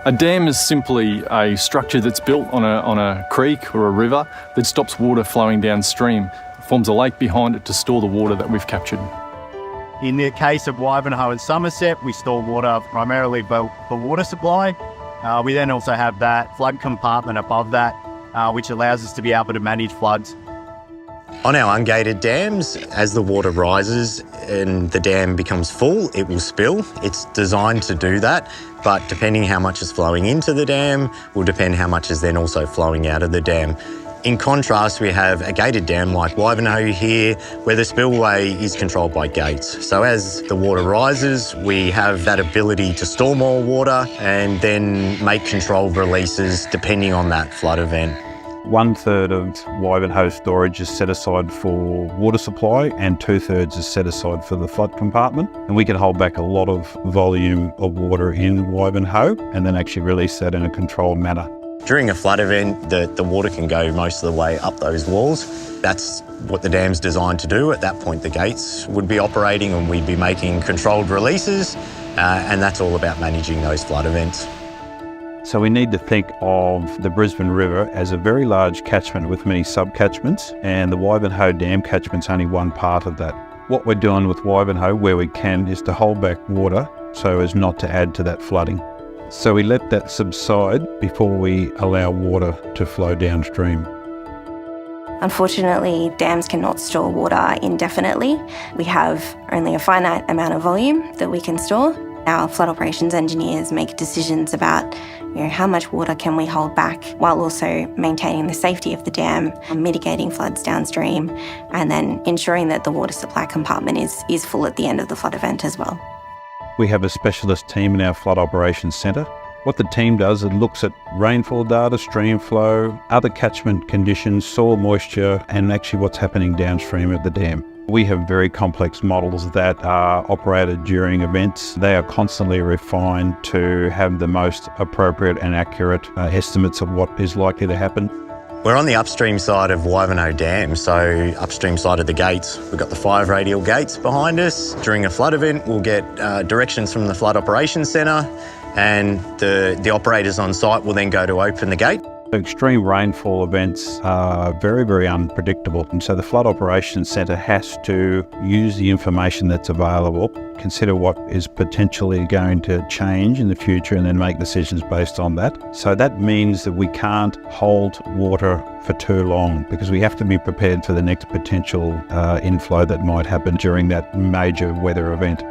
A dam is simply a structure that's built on a creek or a river that stops water flowing downstream. It forms a lake behind it to store the water that we've captured. In the case of Wivenhoe and Somerset, we store water primarily for water supply. We then also have that flood compartment above that, which allows us to be able to manage floods. On our ungated dams, as the water rises and the dam becomes full, it will spill. It's designed to do that, but depending how much is flowing into the dam will depend how much is then also flowing out of the dam. In contrast, we have a gated dam like Wivenhoe here, where the spillway is controlled by gates. So as the water rises, we have that ability to store more water and then make controlled releases depending on that flood event. 1/3 of Wivenhoe storage is set aside for water supply and 2/3 is set aside for the flood compartment. And we can hold back a lot of volume of water in Wivenhoe and then actually release that in a controlled manner. During a flood event, the water can go most of the way up those walls. That's what the dam's designed to do. At that point, the gates would be operating and we'd be making controlled releases, and that's all about managing those flood events. So we need to think of the Brisbane River as a very large catchment with many sub-catchments, and the Wivenhoe Dam catchment's only one part of that. What we're doing with Wivenhoe, where we can, is to hold back water so as not to add to that flooding. So we let that subside before we allow water to flow downstream. Unfortunately, dams cannot store water indefinitely. We have only a finite amount of volume that we can store. Our flood operations engineers make decisions about how much water can we hold back while also maintaining the safety of the dam, mitigating floods downstream, and then ensuring that the water supply compartment is full at the end of the flood event as well. We have a specialist team in our flood operations centre. What the team does, it looks at rainfall data, stream flow, other catchment conditions, soil moisture, and actually what's happening downstream of the dam. We have very complex models that are operated during events. They are constantly refined to have the most appropriate and accurate estimates of what is likely to happen. We're on the upstream side of Wivenhoe Dam, so upstream side of the gates. We've got the 5 radial gates behind us. During a flood event, we'll get directions from the Flood Operations Centre, and the operators on site will then go to open the gate. Extreme rainfall events are very, very unpredictable, and so the Flood Operations Centre has to use the information that's available, consider what is potentially going to change in the future, and then make decisions based on that. So that means that we can't hold water for too long because we have to be prepared for the next potential inflow that might happen during that major weather event.